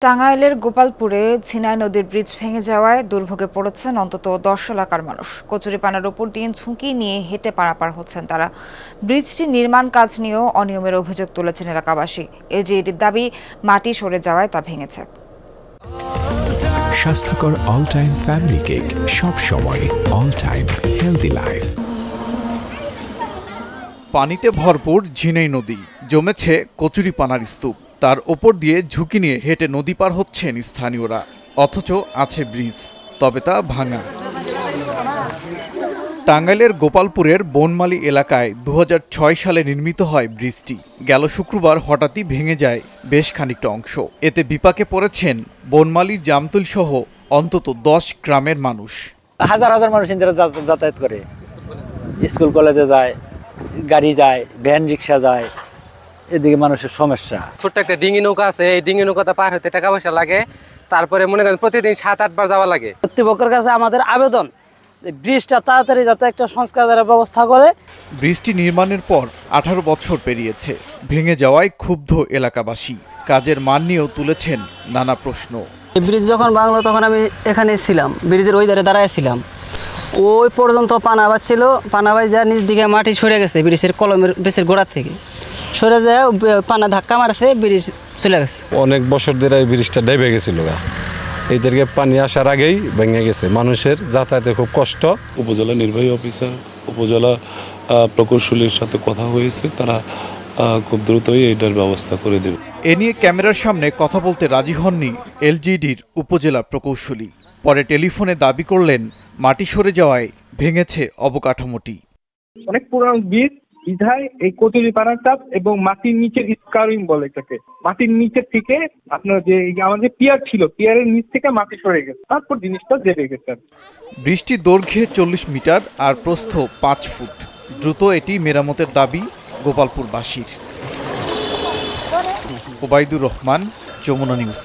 টাঙ্গাইলের গোপালপুরে ঝিনাই নদীর ব্রিজ ভেঙে যাওয়ায় দুর্ভোগে পড়েছেন অন্তত ১০ এলাকার মানুষ। কচুরিপানার ওপর দিয়ে ঝুঁকি নিয়ে হেঁটে পারাপার হচ্ছেন তারা। ব্রিজটি নির্মাণ কাজ নিয়েও অনিয়মের অভিযোগ তুলেছেন এলাকাবাসী। এলজিইডির দাবি, মাটি সরে যাওয়ায় তা ভেঙেছে। স্বাস্থ্যকর অল টাইম ফ্যামিলি কেক, সব সময় অল টাইম হেলদি লাইফ। পানিতে ভরপুর ঝিনাই নদী, জমেছে কচুরিপানার স্তূপ। তার ওপর দিয়ে ঝুঁকি নিয়ে হেঁটে নদী পার হচ্ছেন স্থানীয়রা। অথচ আছে ব্রিজ, তবে তা ভাঙা। টাঙ্গাইলের গোপালপুরের বনমালী এলাকায় ২০০৬ সালে নির্মিত হয় ব্রিজটি। গেল শুক্রবার হঠাৎই ভেঙে যায় বেশ খানিকটা অংশ। এতে বিপাকে পড়েছেন বনমালীর জামতুল সহ অন্তত ১০ গ্রামের মানুষ। হাজার হাজার মানুষ যাতায়াত করে, স্কুল কলেজে যায়, গাড়ি যায়, ভ্যান রিক্সা যায়, এদিকে মানুষের সমস্যা। ছোট্ট একটা ডিঙি নৌকা আছে, এই ডিঙি নৌকাটা পার হতে টাকা পয়সা লাগে। তারপরে মনে করেন প্রতিদিন ৭-৮ বার যাওয়া লাগে। কর্তৃপক্ষের কাছে আমাদের আবেদন, ব্রিজটা তাড়াতাড়ি যাতে একটা সংস্কারের ব্যবস্থা করে। ব্রিজটি নির্মাণের পর ১৮ বছর পেরিয়েছে। ভেঙে যাওয়ায় ক্ষুব্ধ এলাকাবাসী। কাজের মান নিয়েও তুলেছেন নানা প্রশ্ন। ব্রিজ যখন ভাঙলো তখন আমি এখানে ছিলাম, ব্রিজের ওই ধারে দাঁড়াইছিলাম। ওই পর্যন্ত পানাবাজ ছিল, পানাবাজ যা নিচ দিকে মাটি সরে গেছে ব্রিজের কলমের ব্রিজের গোড়া থেকে সরে যায়, পানা ধাক্কা মারছে, ব্রিজ চলে গেছে। অনেক বছর ধরে এই ব্রিজটা ডেবে গেছিল, এইদেরকে পানি আসার আগেই ভেঙে গেছে। মানুষের যাতায়াতে খুব কষ্ট। উপজেলা নির্বাহী অফিসার, উপজেলা প্রকৌশলীর সাথে কথা হয়েছে, তারা খুব দ্রুতই এটার ব্যবস্থা করে দেবে। এ নিয়ে ক্যামেরার সামনে কথা বলতে রাজি হননি এলজিইডির উপজেলা প্রকৌশলী। পরে টেলিফোনে দাবি করলেন, মাটি সরে যাওয়ায় ভেঙেছে অবকাঠামোটি। অনেক পুরানো ব্রিজ, বিধায় এই কচুরিপানার চাপ এবং মাটির নিচের স্কারিং বলে এটাকে। মাটির নিচের থেকে আপনার যে আমাদের পিয়ার ছিল, পিয়ারের নিচ থেকে মাটি সরে গেছে, তারপর জিনিসটা দেবে গেছে। বৃষ্টির দৈর্ঘ্যে ৪০ মিটার আর প্রস্থ ৫ ফুট। দ্রুত এটি মেরামতের দাবি গোপালপুরবাসীর। ওবায়দুর রহমান, যমুনা নিউজ।